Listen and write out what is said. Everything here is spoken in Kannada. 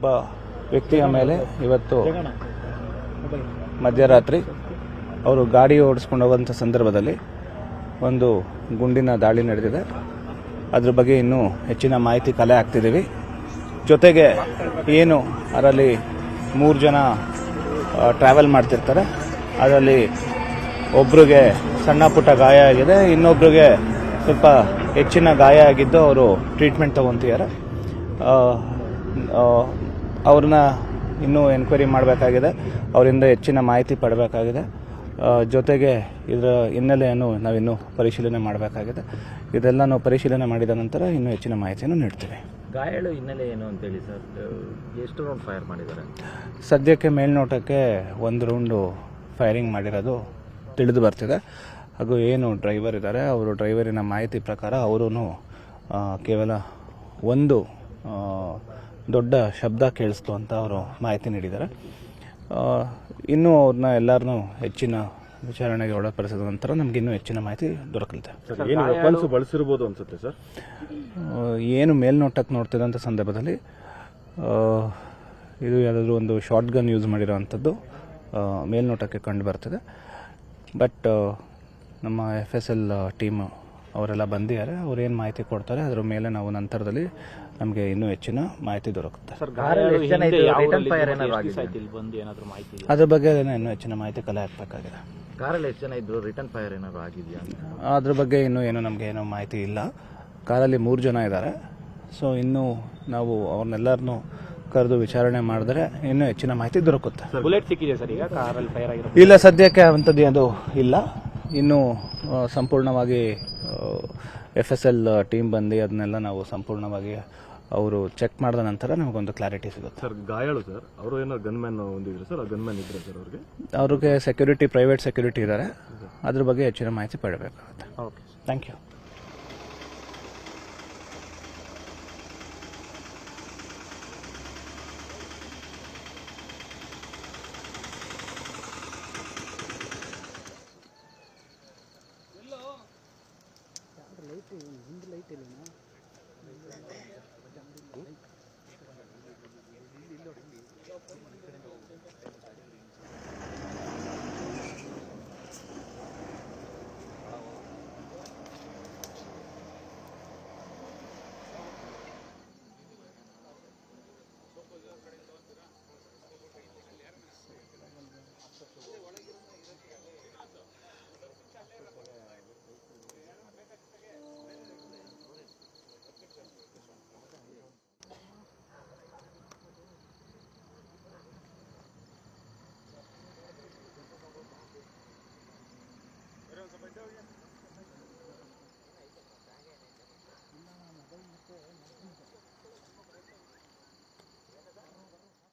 ಒಬ್ಬ ವ್ಯಕ್ತಿಯ ಮೇಲೆ ಇವತ್ತು ಮಧ್ಯರಾತ್ರಿ ಅವರು ಗಾಡಿ ಓಡಿಸ್ಕೊಂಡು ಹೋಗುವಂಥ ಸಂದರ್ಭದಲ್ಲಿ ಒಂದು ಗುಂಡಿನ ದಾಳಿ ನಡೆದಿದೆ. ಅದ್ರ ಬಗ್ಗೆ ಇನ್ನೂ ಹೆಚ್ಚಿನ ಮಾಹಿತಿ ಕಲೆ ಹಾಕ್ತಿದ್ದೀವಿ. ಜೊತೆಗೆ ಏನು ಅದರಲ್ಲಿ 3 ಜನ ಟ್ರಾವೆಲ್ ಮಾಡ್ತಿರ್ತಾರೆ, ಅದರಲ್ಲಿ ಒಬ್ರಿಗೆ ಸಣ್ಣ ಪುಟ್ಟ ಗಾಯ ಆಗಿದೆ, ಇನ್ನೊಬ್ರಿಗೆ ಸ್ವಲ್ಪ ಹೆಚ್ಚಿನ ಗಾಯ ಆಗಿದ್ದು ಅವರು ಟ್ರೀಟ್ಮೆಂಟ್ ತಗೊಂತಿದ್ದಾರೆ. ಅವ್ರನ್ನ ಇನ್ನೂ ಎನ್ಕ್ವೈರಿ ಮಾಡಬೇಕಾಗಿದೆ, ಅವರಿಂದ ಹೆಚ್ಚಿನ ಮಾಹಿತಿ ಪಡಬೇಕಾಗಿದೆ. ಜೊತೆಗೆ ಇದರ ಹಿನ್ನೆಲೆಯನ್ನು ನಾವಿನ್ನೂ ಪರಿಶೀಲನೆ ಮಾಡಬೇಕಾಗಿದೆ. ಇದೆಲ್ಲ ನಾವು ಪರಿಶೀಲನೆ ಮಾಡಿದ ನಂತರ ಇನ್ನೂ ಹೆಚ್ಚಿನ ಮಾಹಿತಿಯನ್ನು ನೀಡ್ತೀವಿ. ಗಾಯಾಳು ಹಿನ್ನೆಲೆ ಏನು ಅಂತೇಳಿ ಸರ್, ಎಷ್ಟು ರೌಂಡ್ ಫೈರ್ ಮಾಡಿದ್ದಾರೆ? ಸದ್ಯಕ್ಕೆ ಮೇಲ್ನೋಟಕ್ಕೆ 1 ರೌಂಡು ಫೈರಿಂಗ್ ಮಾಡಿರೋದು ತಿಳಿದು ಬರ್ತಿದೆ. ಹಾಗೂ ಏನು ಡ್ರೈವರ್ ಇದ್ದಾರೆ, ಅವರು ಡ್ರೈವರಿನ ಮಾಹಿತಿ ಪ್ರಕಾರ ಅವರು ಕೇವಲ ಒಂದು ದೊಡ್ಡ ಶಬ್ದ ಕೇಳಿಸ್ತು ಅಂತ ಅವರು ಮಾಹಿತಿ ನೀಡಿದ್ದಾರೆ. ಇನ್ನೂ ಅವ್ರನ್ನ ಎಲ್ಲರನ್ನೂ ಹೆಚ್ಚಿನ ವಿಚಾರಣೆಗೆ ಒಳಪಡಿಸಿದ ನಂತರ ನಮ್ಗೆ ಇನ್ನೂ ಹೆಚ್ಚಿನ ಮಾಹಿತಿ ದೊರಕಲಿದೆ. ಬಳಸಿರ್ಬೋದು ಅನ್ಸುತ್ತೆ ಸರ್. ಏನು ಮೇಲ್ನೋಟಕ್ಕೆ ನೋಡ್ತಿದ್ದಂಥ ಸಂದರ್ಭದಲ್ಲಿ ಇದು ಯಾವುದಾದ್ರೂ ಒಂದು ಶಾರ್ಟ್ ಗನ್ ಯೂಸ್ ಮಾಡಿರೋವಂಥದ್ದು ಮೇಲ್ನೋಟಕ್ಕೆ ಕಂಡು ಬರ್ತಿದೆ. ಬಟ್ ನಮ್ಮ FSL ಟೀಮ್ ಅವರೆಲ್ಲ ಬಂದಿದ್ದಾರೆ. ಅವ್ರೇನು ಮಾಹಿತಿ ಕೊಡ್ತಾರೆ ಅದ್ರ ಮೇಲೆ ನಾವು ನಂತರದಲ್ಲಿ ನಮಗೆ ಇನ್ನೂ ಹೆಚ್ಚಿನ ಮಾಹಿತಿ ದೊರಕುತ್ತೆ. ಅದ್ರ ಬಗ್ಗೆ ಇನ್ನೂ ಹೆಚ್ಚಿನ ಮಾಹಿತಿ ಕಲೆ ಹಾಕಬೇಕಾಗಿದೆ. ಕಾರಲ್ಲಿ ಎಷ್ಟು ಜನ ಇದ್ರು? ರಿಟರ್ನ್ ಫೈರ್ ಏನಾದ್ರು ಆಗಿದೆಯಾ? ಅದ್ರ ಬಗ್ಗೆ ಇನ್ನೂ ನಮಗೆ ಏನೂ ಮಾಹಿತಿ ಇಲ್ಲ. ಕಾರಲ್ಲಿ 3 ಜನ ಇದ್ದಾರೆ. ಸೊ ಇನ್ನೂ ನಾವು ಅವ್ರನ್ನೆಲ್ಲರನ್ನೂ ಕರೆದು ವಿಚಾರಣೆ ಮಾಡಿದ್ರೆ ಇನ್ನೂ ಹೆಚ್ಚಿನ ಮಾಹಿತಿ ದೊರಕುತ್ತೆ. ಬುಲೆಟ್ ಸಿಕ್ಕಿದೆ ಸರ್ ಈಗ ಕಾರಲ್ಲಿ ಫೈರ್ ಆಗಿರೋ? ಇಲ್ಲ, ಸದ್ಯಕ್ಕೆ ಅಂಥದ್ದು ಅದು ಇಲ್ಲ. ಇನ್ನೂ ಸಂಪೂರ್ಣವಾಗಿ FSL ಟೀಮ್ ಬಂದು ಅದನ್ನೆಲ್ಲ ನಾವು ಸಂಪೂರ್ಣವಾಗಿ ಅವರು ಚೆಕ್ ಮಾಡಿದ ನಂತರ ನಮಗೊಂದು ಕ್ಲಾರಿಟಿ ಸಿಗುತ್ತೆ. ಸರ್ ಗಾಯಾಳು ಸರ್, ಅವರು ಏನೋ ಗನ್ಮ್ಯಾನ್ ಹೊಂದಿದ್ರು ಸರ್, ಆ ಗನ್ಮ್ಯಾನ್ ಇದ್ರೆ ಸರ್ ಅವ್ರಿಗೆ ಸೆಕ್ಯೂರಿಟಿ, ಪ್ರೈವೇಟ್ ಸೆಕ್ಯೂರಿಟಿ ಇದ್ದಾರೆ. ಅದ್ರ ಬಗ್ಗೆ ಹೆಚ್ಚಿನ ಮಾಹಿತಿ ಪಡಬೇಕಾಗುತ್ತೆ. Okay, thank you.